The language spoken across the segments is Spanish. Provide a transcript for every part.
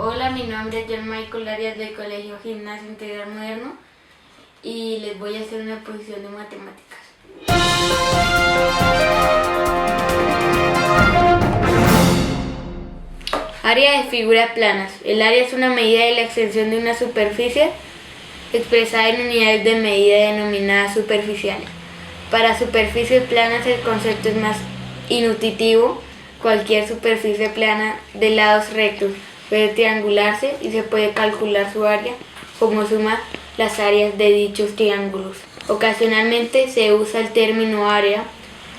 Hola, mi nombre es John Michael Arias del Colegio Gimnasio Integral Moderno y les voy a hacer una exposición de matemáticas. Área de figuras planas. El área es una medida de la extensión de una superficie expresada en unidades de medida denominadas superficiales. Para superficies planas el concepto es más intuitivo. Cualquier superficie plana de lados rectos puede triangularse y se puede calcular su área como suma las áreas de dichos triángulos. Ocasionalmente se usa el término área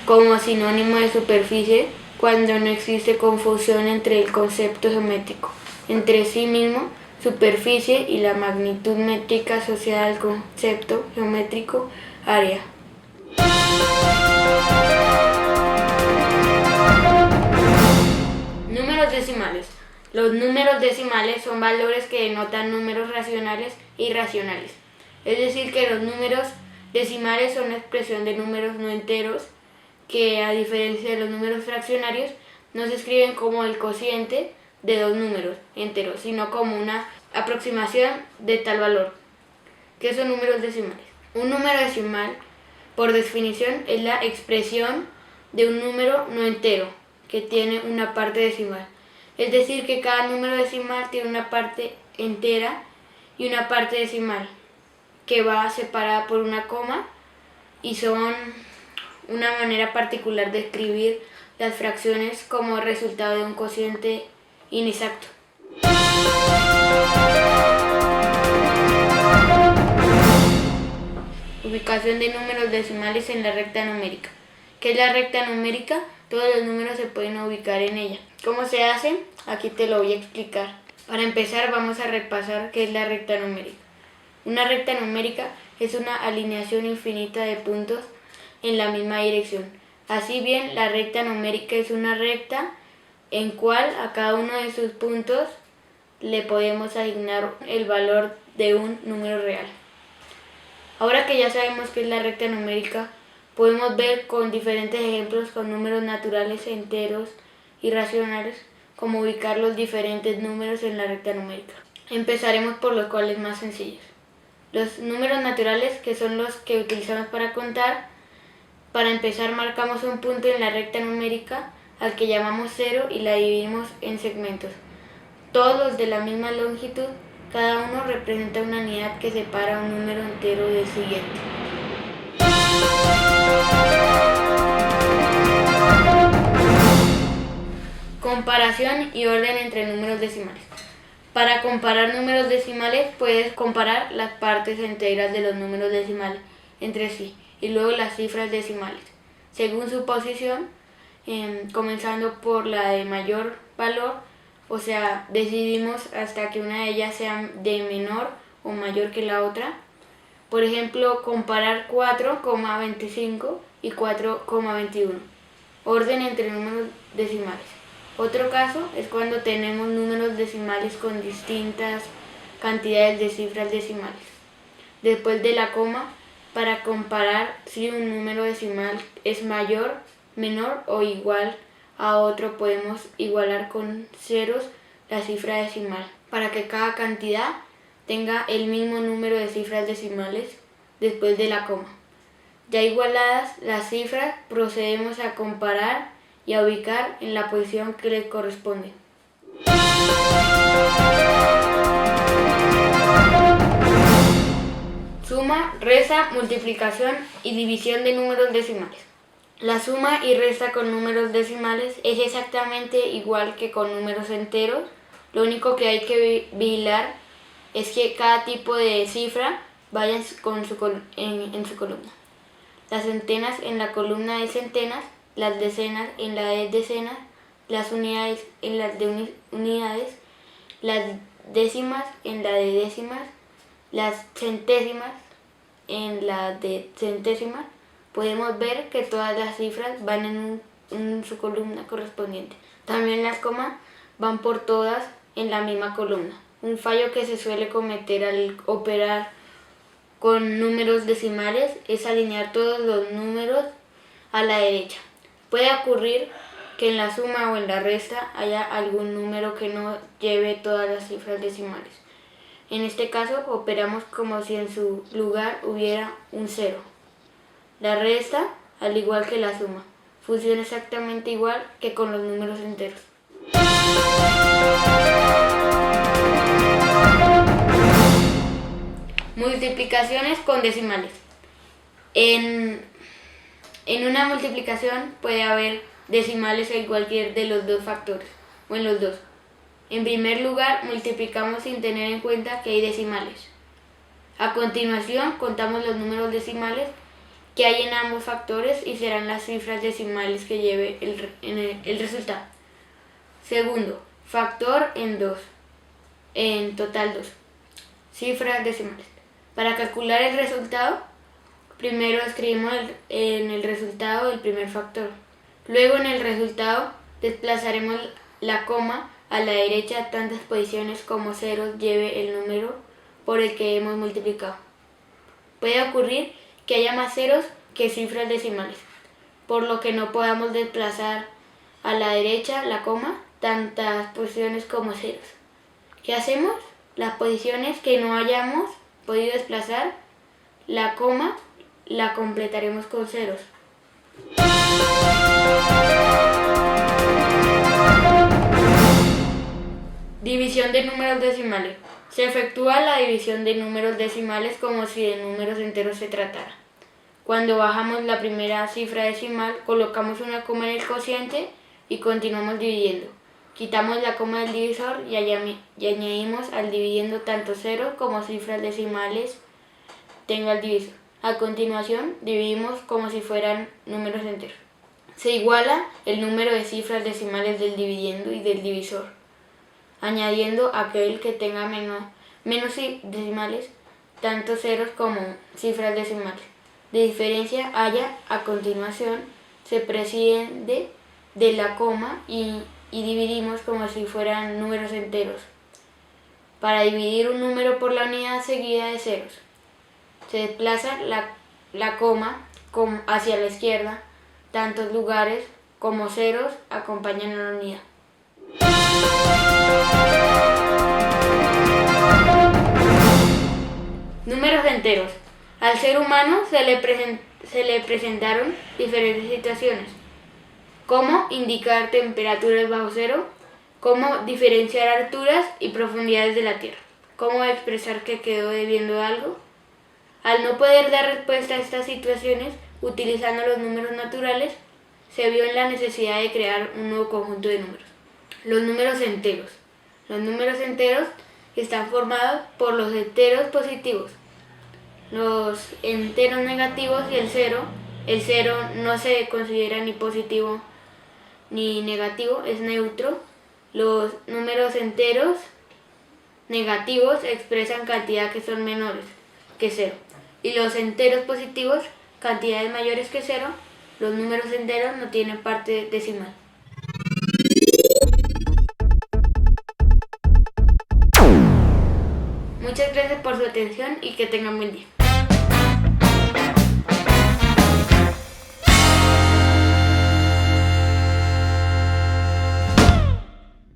como sinónimo de superficie cuando no existe confusión entre el concepto geométrico entre sí mismo, superficie, y la magnitud métrica asociada al concepto geométrico área. Números decimales. Los números decimales son valores que denotan números racionales e irracionales. Es decir, que los números decimales son una expresión de números no enteros que, a diferencia de los números fraccionarios, no se escriben como el cociente de dos números enteros, sino como una aproximación de tal valor. ¿Qué son números decimales? Un número decimal, por definición, es la expresión de un número no entero que tiene una parte decimal. Es decir, que cada número decimal tiene una parte entera y una parte decimal que va separada por una coma y son una manera particular de escribir las fracciones como resultado de un cociente inexacto. Ubicación de números decimales en la recta numérica. ¿Qué es la recta numérica? Todos los números se pueden ubicar en ella. ¿Cómo se hace? Aquí te lo voy a explicar. Para empezar vamos a repasar qué es la recta numérica. Una recta numérica es una alineación infinita de puntos en la misma dirección. Así bien, la recta numérica es una recta en cual a cada uno de sus puntos le podemos asignar el valor de un número real. Ahora que ya sabemos qué es la recta numérica, podemos ver con diferentes ejemplos con números naturales, enteros y racionales, cómo ubicar los diferentes números en la recta numérica. Empezaremos por los cuales más sencillos. Los números naturales, que son los que utilizamos para contar. Para empezar, marcamos un punto en la recta numérica al que llamamos 0 y la dividimos en segmentos, todos los de la misma longitud. Cada uno representa una unidad que separa un número entero del siguiente. Comparación y orden entre números decimales. Para comparar números decimales puedes comparar las partes enteras de los números decimales entre sí y luego las cifras decimales, según su posición, comenzando por la de mayor valor, o sea, decidimos hasta que una de ellas sea de menor o mayor que la otra. Por ejemplo, comparar 4,25 y 4,21. Orden entre números decimales. Otro caso es cuando tenemos números decimales con distintas cantidades de cifras decimales. Después de la coma, para comparar si un número decimal es mayor, menor o igual a otro, podemos igualar con ceros la cifra decimal, para que cada cantidad tenga el mismo número de cifras decimales después de la coma. Ya igualadas las cifras, procedemos a comparar y a ubicar en la posición que les corresponde. Suma, resta, multiplicación y división de números decimales. La suma y resta con números decimales es exactamente igual que con números enteros. Lo único que hay que vigilar es que cada tipo de cifra vaya en su columna. Las centenas en la columna de centenas, las decenas en la de decenas, las unidades en la de unidades, las décimas en la de décimas, las centésimas en la de centésimas. Podemos ver que todas las cifras van en su columna correspondiente. También las comas van por todas en la misma columna. Un fallo que se suele cometer al operar con números decimales es alinear todos los números a la derecha. Puede ocurrir que en la suma o en la resta haya algún número que no lleve todas las cifras decimales. En este caso operamos como si en su lugar hubiera un 0. La resta, al igual que la suma, funciona exactamente igual que con los números enteros. Multiplicaciones con decimales. En una multiplicación puede haber decimales en cualquier de los dos factores, o en los dos. En primer lugar, multiplicamos sin tener en cuenta que hay decimales. A continuación, contamos los números decimales que hay en ambos factores y serán las cifras decimales que lleve el resultado. Segundo, factor en 2, en total 2. Cifras decimales. Para calcular el resultado, primero escribimos en el resultado el primer factor. Luego en el resultado desplazaremos la coma a la derecha tantas posiciones como ceros lleve el número por el que hemos multiplicado. Puede ocurrir que haya más ceros que cifras decimales, por lo que no podamos desplazar a la derecha la coma tantas posiciones como ceros. ¿Qué hacemos? Las posiciones que no hayamos podido desplazar, la coma la completaremos con ceros. División de números decimales. Se efectúa la división de números decimales como si de números enteros se tratara. Cuando bajamos la primera cifra decimal, colocamos una coma en el cociente y continuamos dividiendo. Quitamos la coma del divisor y añadimos al dividiendo tanto ceros como cifras decimales tenga el divisor. A continuación, dividimos como si fueran números enteros. Se iguala el número de cifras decimales del dividiendo y del divisor, añadiendo aquel que tenga menos decimales, tanto ceros como cifras decimales. De diferencia haya, a continuación, se prescinde de la coma y dividimos como si fueran números enteros. Para dividir un número por la unidad seguida de ceros, se desplaza la coma hacia la izquierda, tantos lugares como ceros acompañan a la unidad. Números enteros. Al ser humano se le presentaron diferentes situaciones, como indicar temperaturas bajo cero, cómo diferenciar alturas y profundidades de la Tierra, cómo expresar que quedó debiendo algo. Al no poder dar respuesta a estas situaciones utilizando los números naturales, se vio en la necesidad de crear un nuevo conjunto de números. Los números enteros. Los números enteros están formados por los enteros positivos, los enteros negativos y el cero. El cero no se considera ni positivo ni negativo, es neutro. Los números enteros negativos expresan cantidades que son menores que cero. Y los enteros positivos, cantidades mayores que cero. Los números enteros no tienen parte decimal. Muchas gracias por su atención y que tengan buen día.